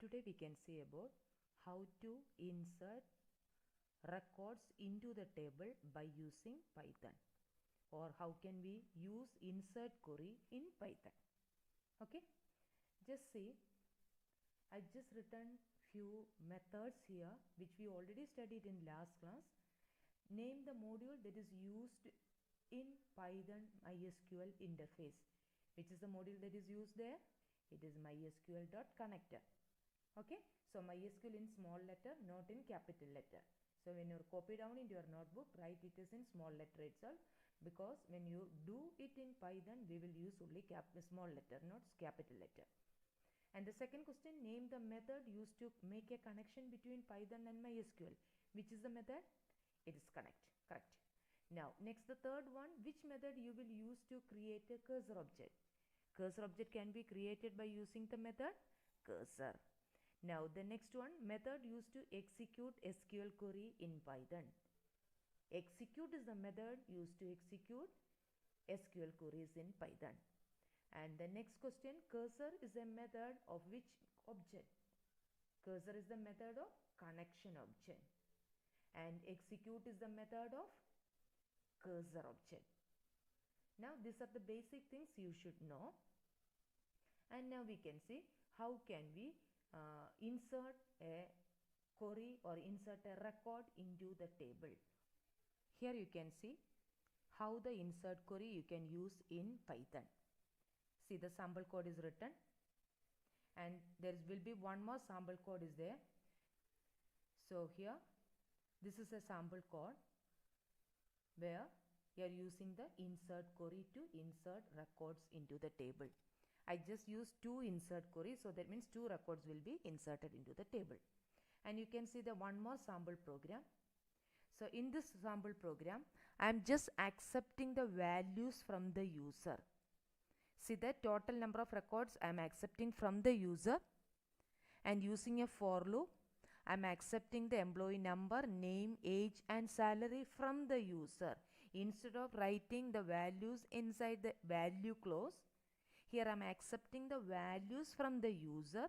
Today we can see about how to insert records into the table by using Python, or how can we use insert query in Python. Okay, just see, I just written few methods here which we already studied in last class. Name the module that is used in Python MySQL interface. Which is the module that is used there? It is mysql.connector. Okay, so MySQL in small letter, not in capital letter. So when you copy down into your notebook, write it is in small letter itself, because when you do it in Python, we will use only small letter, not capital letter. And the second question, name the method used to make a connection between Python and MySQL. Which is the method? It is connect. Correct. Now next, the third one, which method you will use to create a cursor object? Cursor object can be created by using the method cursor. Now the next one, method used to execute SQL query in Python. Execute is the method used to execute SQL queries in Python. And the next question, cursor is a method of which object? Cursor is the method of connection object. And execute is the method of cursor object. Now these are the basic things you should know. And now we can see how can we insert a query or insert a record into the table. Here you can see how the insert query you can use in Python. See, the sample code is written, and there will be one more sample code is there. So here, this is a sample code where you are using the insert query to insert records into the table. I just used two insert queries, so that means two records will be inserted into the table. And you can see the one more sample program. So in this sample program, I am just accepting the values from the user. See, the total number of records I am accepting from the user, and using a for loop, I am accepting the employee number, name, age and salary from the user. Instead of writing the values inside the value clause, here I am accepting the values from the user,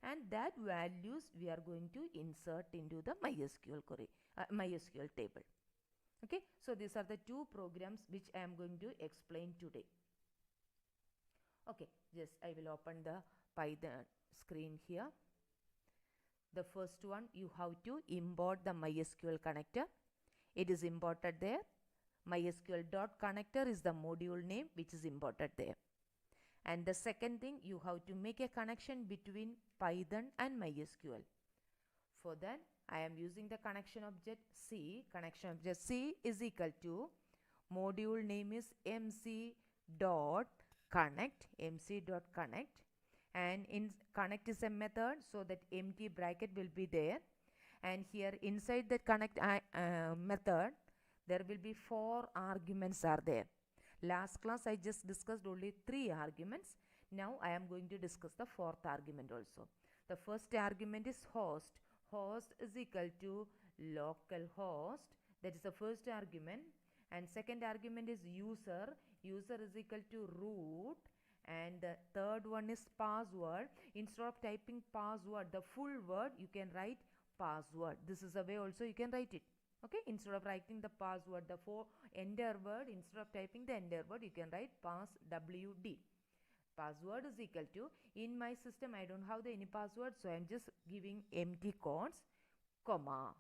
and that values we are going to insert into the MySQL query, MySQL table. Okay, so these are the two programs which I am going to explain today. Okay, just I will open the Python screen here. The first one, you have to import the MySQL connector. It is imported there. MySQL.connector is the module name which is imported there. And the second thing, you have to make a connection between Python and MySQL. For that, I am using the connection object C. Connection object C is equal to module name is mc.connect, and in connect is a method, so that empty bracket will be there. And here inside the connect method, there will be 4 arguments are there. Last class I just discussed only 3 arguments. Now I am going to discuss the 4th argument also. The first argument is host. Host is equal to localhost. That is the first argument. And second argument is user. User is equal to root. And the third one is password. Instead of typing password, the full word, you can write password. This is a way also you can write it. Okay, instead of writing the password, the enter word, instead of typing the enter word, you can write passwd. Password is equal to, in my system I don't have any password, so I am just giving empty quotes, comma.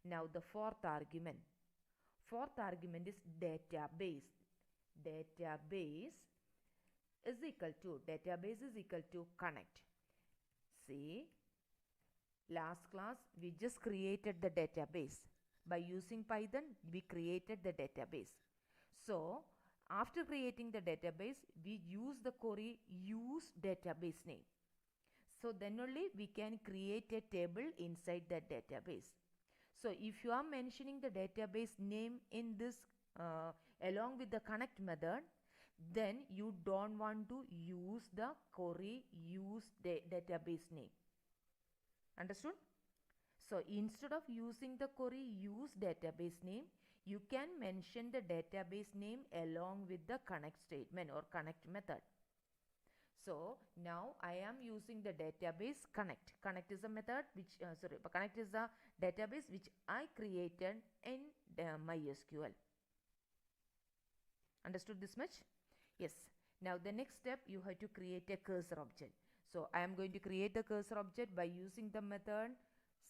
Now the 4th argument. 4th argument is database. Database is equal to connect. See, last class we just created the database. By using Python, we created the database. So after creating the database, we use the query use database name. So then only we can create a table inside that database. So if you are mentioning the database name in this along with the connect method, then you don't want to use the query use database name. Understood? So instead of using the query use database name, you can mention the database name along with the connect statement or connect method. So now I am using the database connect. Connect is a method which, connect is the database which I created in MySQL. Understood this much? Yes. Now the next step, you have to create a cursor object. So I am going to create the cursor object by using the method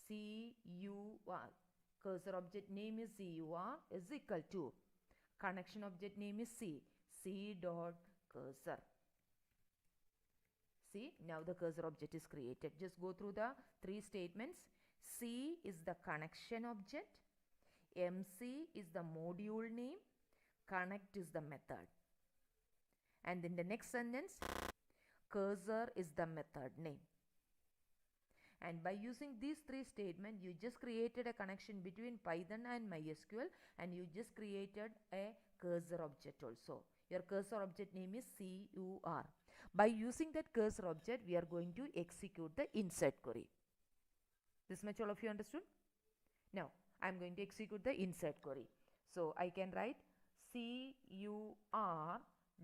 CUR. Cursor object name is CUR is equal to connection object name is C dot cursor. See, now the cursor object is created. Just go through the three statements. C is the connection object, MC is the module name, connect is the method. And in the next sentence, cursor is the method name. And by using these three statements, you just created a connection between Python and MySQL, and you just created a cursor object also. Your cursor object name is CUR. By using that cursor object, we are going to execute the insert query. This much all of you understood? Now, I am going to execute the insert query. So, I can write CUR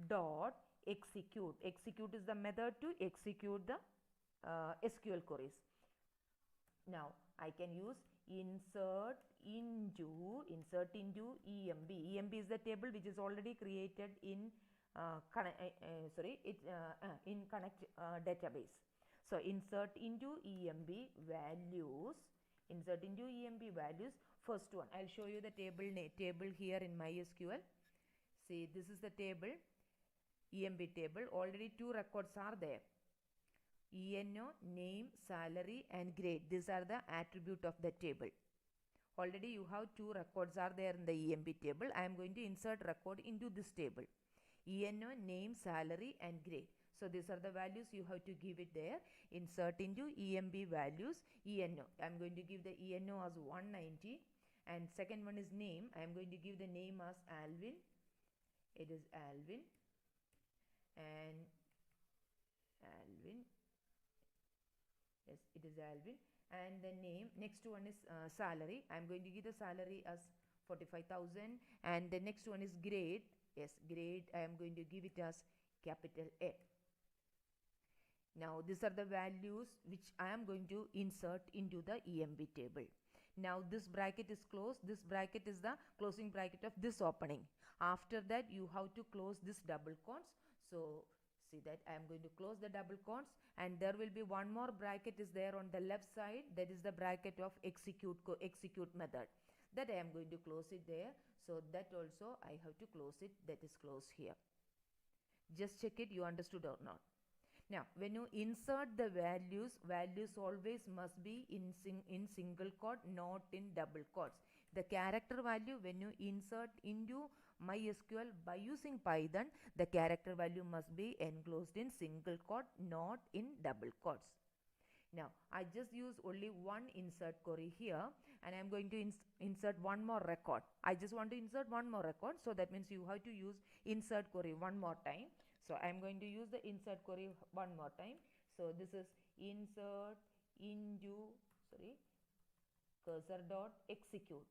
dot execute. Execute is the method to execute the SQL queries. Now, I can use insert into EMB. EMB is the table which is already created in in connect database. So insert into EMB values. Insert into EMB values. First one, I'll show you the table here in MySQL. See, this is the table, EMB table. Already two records are there. ENO, name, salary and grade. These are the attribute of the table. Already you have two records are there in the EMB table. I am going to insert record into this table. ENO, name, salary and grade. So these are the values you have to give it there. Insert into EMB values. ENO, I am going to give the ENO as 190. And second one is name. I am going to give the name as Alvin. It is Alvin. And Alvin. Yes, it is Alvin. And the name, next one is salary. I am going to give the salary as 45,000. And the next one is grade. Yes, grade, I am going to give it as capital A. Now, these are the values which I am going to insert into the EMB table. Now, this bracket is closed. This bracket is the closing bracket of this opening. After that, you have to close this double quotes. So, see that I am going to close the double quotes, and there will be one more bracket is there on the left side. That is the bracket of execute method. That I am going to close it there. So that also I have to close it. That is closed here. Just check it, you understood or not. Now, when you insert the values always must be in single quote, not in double quotes. The character value, when you insert into MySQL by using Python, the character value must be enclosed in single quote, not in double quotes. Now, I just use only one insert query here, and I am going to insert one more record. I just want to insert one more record, so that means you have to use insert query one more time. So I am going to use the insert query one more time. So this is insert into cursor dot execute.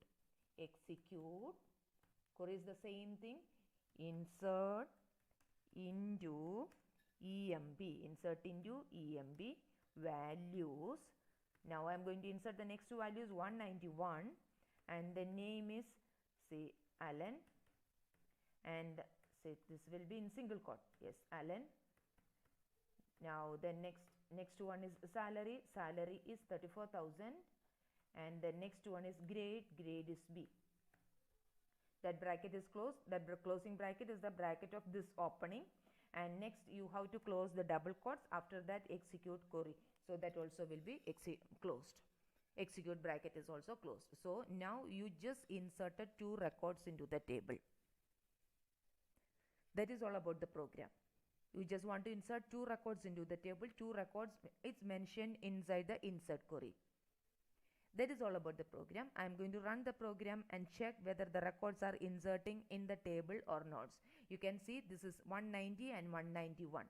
Execute query is the same thing. Insert into EMB. Insert into EMB values. Now I am going to insert the next two values, 191, and the name is say Alan, and say this will be in single quote. Yes, Alan. Now the next one is salary. Salary is 34,000, and the next one is grade. Grade is B. That bracket is closed. That closing bracket is the bracket of this opening. And next you have to close the double quotes. After that, execute query. So that also will be closed. Execute bracket is also closed. So now you just inserted two records into the table. That is all about the program. You just want to insert two records into the table. Two records, it's mentioned inside the insert query. That is all about the program. I am going to run the program and check whether the records are inserting in the table or not. You can see this is 190 and 191.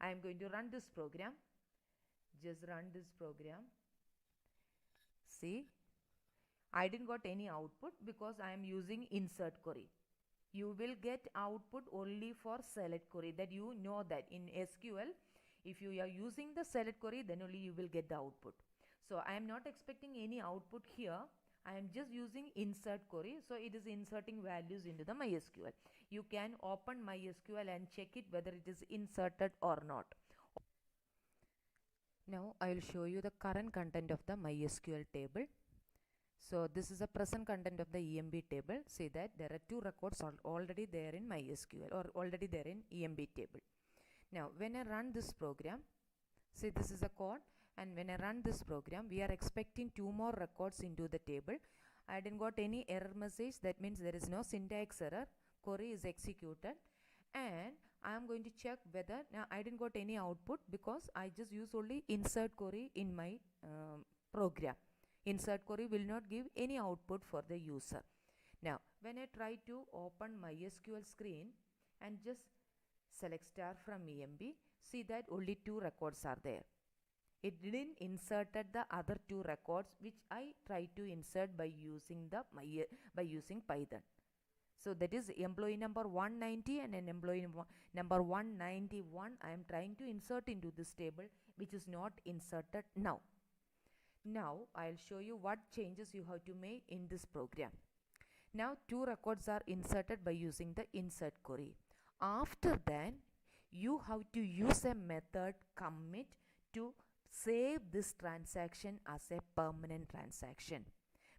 I am going to run this program. Just run this program. See, I didn't got any output because I am using insert query. you will get output only for select query. That you know that in SQL, if you are using the select query, then only you will get the output. So I am not expecting any output here. I am just using insert query. So it is inserting values into the MySQL. You can open MySQL and check it whether it is inserted or not. Now I will show you the current content of the MySQL table. So this is the present content of the EMB table. See that there are two records already there in MySQL or already there in EMB table. Now when I run this program, see this is a code, and when I run this program, we are expecting two more records into the table. I didn't got any error message. That means there is no syntax error. Query is executed, and I am going to check whether now I didn't got any output because I just use only insert query in my program. Insert query will not give any output for the user. Now when I try to open MySQL screen and just select star from EMB, see that only two records are there. It didn't inserted the other two records which I tried to insert by using Python. So that is employee number 190 and an employee number 191 I am trying to insert into this table, which is not inserted now. Now I'll show you what changes you have to make in this program. Now two records are inserted by using the insert query. After that, you have to use a method commit to save this transaction as a permanent transaction.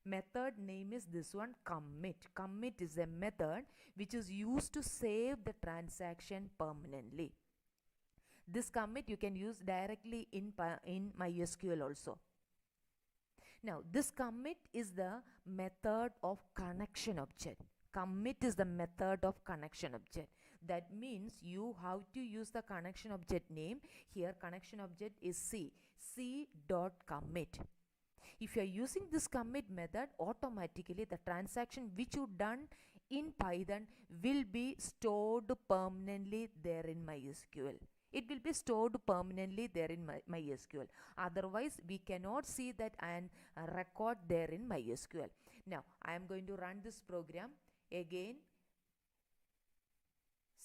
Method name is this one, commit. Commit is a method which is used to save the transaction permanently. This commit you can use directly in MySQL also. Now this commit is the method of connection object. Commit is the method of connection object. That means you have to use the connection object name. Here connection object is c.commit. If you are using this commit method, automatically the transaction which you done in Python will be stored permanently there in MySQL. It will be stored permanently there in MySQL. Otherwise, we cannot see that and record there in MySQL. Now, I am going to run this program again.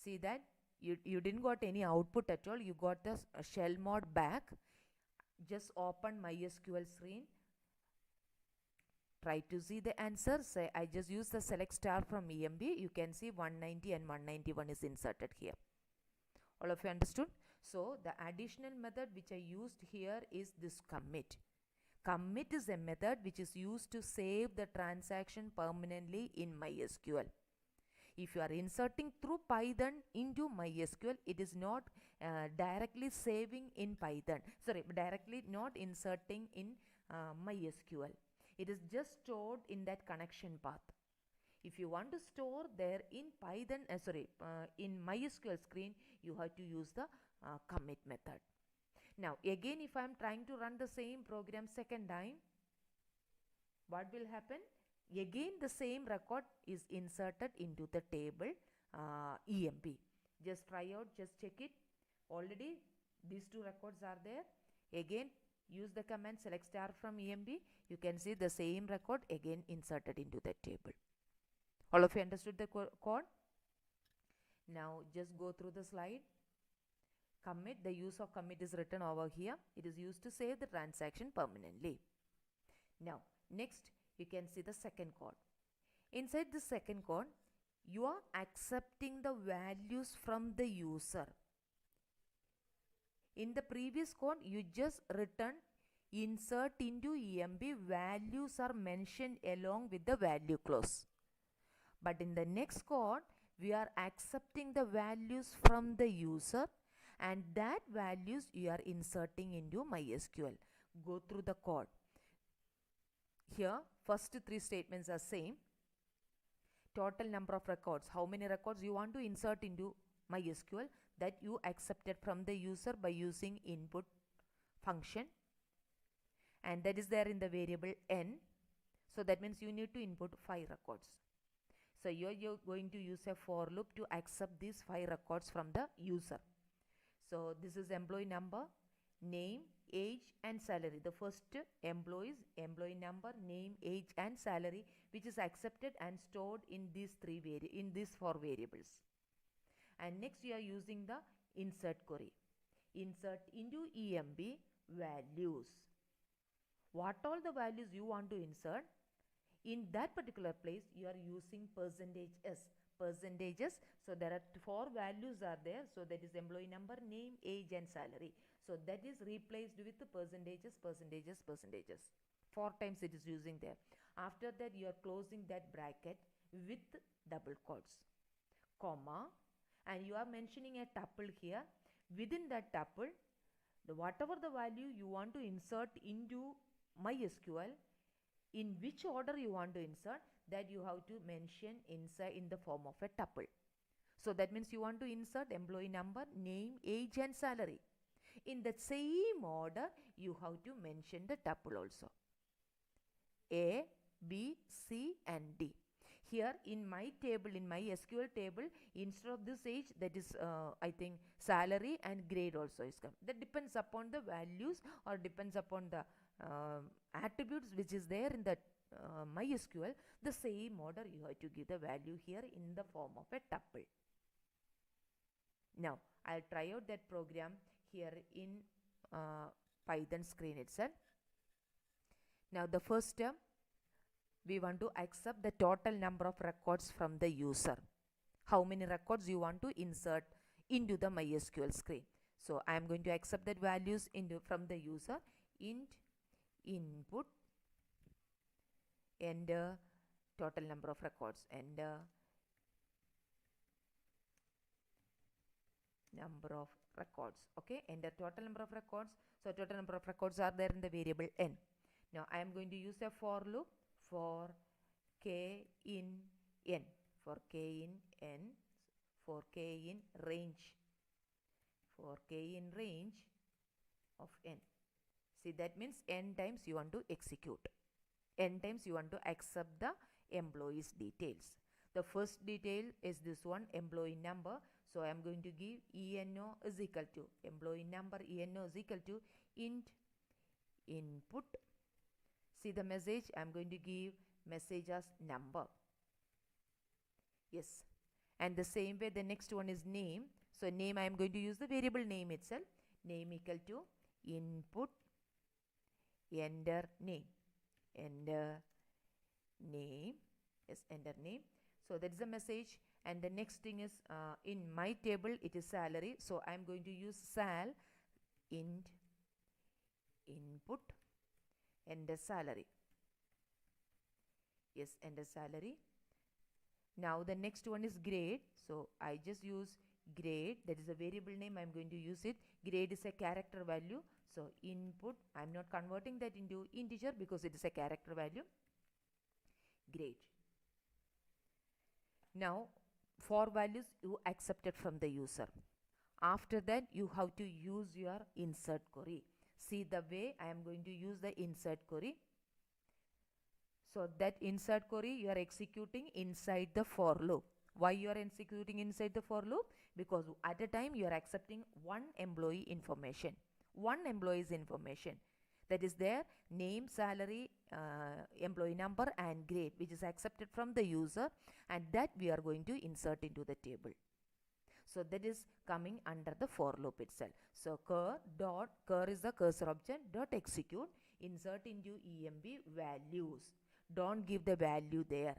See that you didn't got any output at all. You got the shell mode back. Just open MySQL screen. Try to see the answer. Say I just use the select star from EMB. You can see 190 and 191 is inserted here. All of you understood? So the additional method which I used here is this commit. Commit is a method which is used to save the transaction permanently in MySQL. If you are inserting through Python into MySQL, it is not directly saving in Python. Sorry, directly not inserting in MySQL. It is just stored in that connection path. If you want to store there in Python, in MySQL screen, you have to use the commit method. Now again, if I am trying to run the same program second time, what will happen? Again the same record is inserted into the table EMB. Just try out, just check it. Already these two records are there. Again use the command select star from EMB. You can see the same record again inserted into the table. All of you understood the code? Now just go through the slide. Commit, the use of commit is written over here. It is used to save the transaction permanently. Now next you can see the second code. Inside the second code, you are accepting the values from the user. In the previous code, you just written insert into EMB, values are mentioned along with the value clause. But in the next code, we are accepting the values from the user, and that values you are inserting into MySQL. Go through the code. Here, first three statements are same. Total number of records, how many records you want to insert into MySQL, that you accepted from the user by using input function, and that is there in the variable n. So that means you need to input 5 records. So you're going to use a for loop to accept these 5 records from the user. So this is employee number, name, age and salary. The first employee number, name, age and salary, which is accepted and stored in these four variables. And next you are using the insert query. Insert into EMB values. What all the values you want to insert, in that particular place you are using percentages. So there are four values are there. So that is employee number, name, age and salary. So that is replaced with the percentages. 4 times it is using there. After that you are closing that bracket with double quotes, comma, and you are mentioning a tuple here. Within that tuple, whatever the value you want to insert into MySQL, in which order you want to insert, that you have to mention inside in the form of a tuple. So that means you want to insert employee number, name, age and salary. In the same order you have to mention the tuple also. A, B, C and D. Here in my table, in my SQL table, instead of this age, that is I think salary and grade also is come. That depends upon the values or depends upon the attributes which is there in the MySQL. The same order you have to give the value here in the form of a tuple. Now I'll try out that program here in Python screen itself. Now the first term, we want to accept the total number of records from the user. How many records you want to insert into the MySQL screen. So I am going to accept that values from the user. Int input, enter total number of records, enter number of records. Okay, enter total number of records. So total number of records are there in the variable n. Now I am going to use a for loop for k in n, for k in n, for k in range, for k in range of n. See, that means n times you want to execute, n times you want to accept the employee's details. The first detail is this one, employee number. So I am going to give ENO is equal to employee number, ENO is equal to int input. See the message, I am going to give message as number. Yes, and the same way the next one is name. So name, I am going to use the variable name itself. Name equal to input, enter name, enter name. Yes, enter name. So that is the message. And the next thing is in my table it is salary. So I am going to use sal int input, enter salary. Yes, enter salary. Now the next one is grade. So I just use grade, that is a variable name, I am going to use it. Grade is a character value. So input, I am not converting that into integer because it is a character value. Grade. Now for values you accepted from the user. After that you have to use your insert query. See the way I am going to use the insert query. So that insert query you are executing inside the for loop. Why you are executing inside the for loop? Because at a time you are accepting one employee information, one employee's information, that is their name, salary, employee number and grade, which is accepted from the user, and that we are going to insert into the table. So that is coming under the for loop itself. So cur is the cursor object, dot execute, insert into EMB values. Don't give the value there.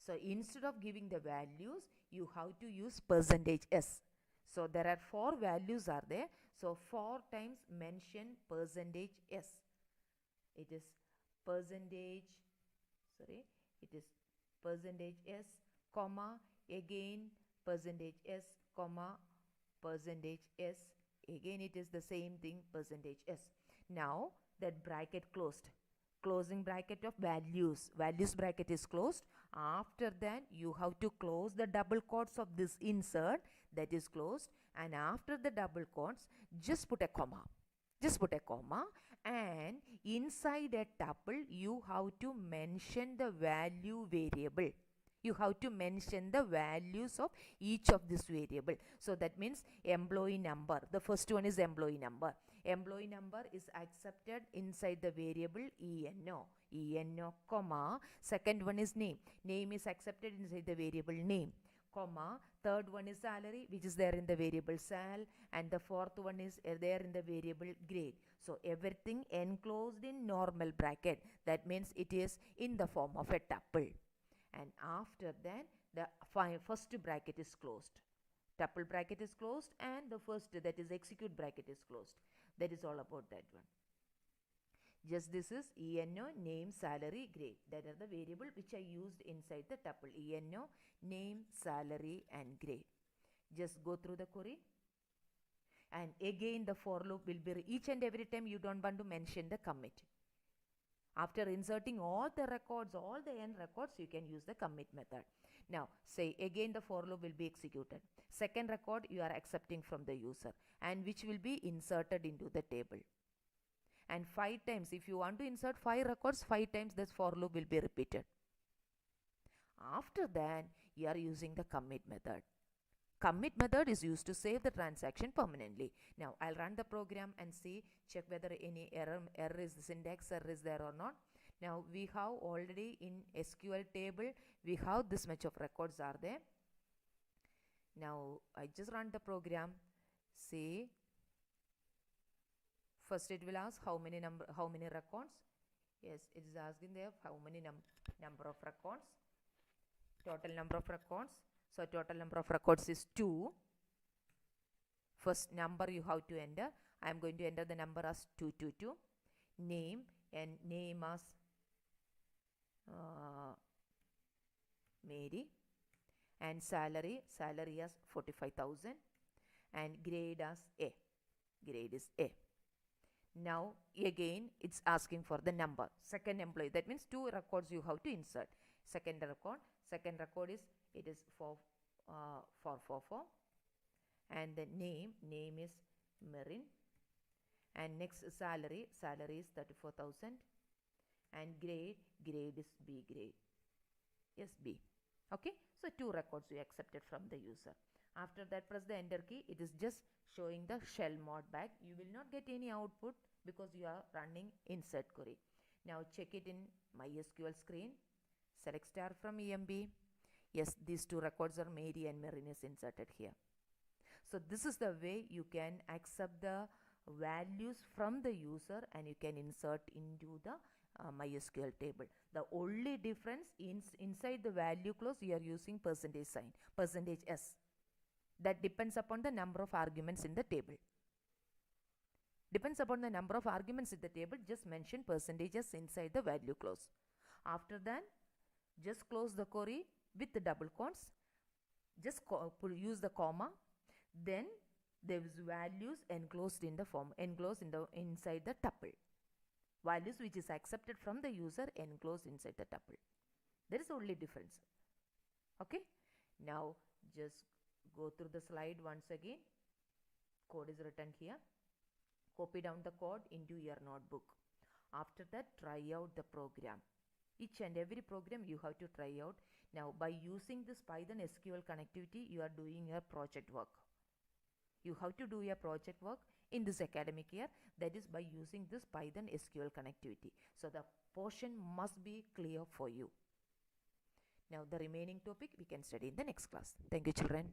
So instead of giving the values, you have to use %s. So there are 4 values are there. So 4 times mention %s. It is %s, comma, again %s, comma, %s, again it is the same thing, %s. Now that bracket closed, closing bracket of values bracket is closed. After that you have to close the double quotes of this insert, that is closed, and after the double quotes just put a comma, and inside a tuple you have to mention the value variable. You have to mention the values of each of this variable. So that means employee number, the first one is employee number. employee number is accepted inside the variable eno, comma, second one is name is accepted inside the variable name, comma, third one is salary, which is there in the variable sal, and the fourth one is there in the variable grade. So everything enclosed in normal bracket. That means it is in the form of a tuple. And after that, the first bracket is closed. Tuple bracket is closed, and the first, that is execute bracket, is closed. That is all about that one. Just this is eno, name, salary, grade. That are the variable which I used inside the tuple. Eno, name, salary, and grade. Just go through the query. And again the for loop will be each and every time you don't want to mention the commit. After inserting all the records, all the n records, you can use the commit method. Now say again the for loop will be executed. Second record you are accepting from the user, and which will be inserted into the table. And 5 times, if you want to insert 5 records, 5 times this for loop will be repeated. After that, you are using the commit method. Commit method is used to save the transaction permanently. Now I'll run the program and see, check whether any error is, the syntax error is there or not. Now we have already in SQL table, we have this much of records are there. Now I just run the program. See, first it will ask how many records. Yes, it is asking there how many number of records, total number of records. So total number of records is 2. First number you have to enter. I am going to enter the number as 222. Name, and name as Mary, and salary as 45,000, and grade as A. Grade is A. Now again it's asking for the number. Second employee, that means 2 records you have to insert. Second record is, it is 444, and the name is Marin, and next salary is 34,000, and grade is B grade. Yes, B. Okay, so 2 records you accepted from the user. After that, press the enter key. It is just showing the shell mode back. You will not get any output because you are running insert query. Now check it in MySQL screen. Select star from EMB. Yes, these 2 records are Mary and Marin is inserted here. So this is the way you can accept the values from the user and you can insert into the MySQL table. The only difference inside the value clause you are using percentage sign, percentage %s. That depends upon the number of arguments in the table. Depends upon the number of arguments in the table, just mention percentages inside the value clause. After that, just close the query with the double quotes. Just use the comma. Then there is values enclosed in the form, inside the tuple. Values which is accepted from the user enclosed inside the tuple. There is only difference. Okay. Now just go through the slide once again. Code is written here. Copy down the code into your notebook. After that, try out the program. Each and every program you have to try out. Now by using this Python SQL connectivity, you are doing your project work. You have to do your project work in this academic year, that is by using this Python SQL connectivity. So the portion must be clear for you. Now the remaining topic we can study in the next class. Thank you, children.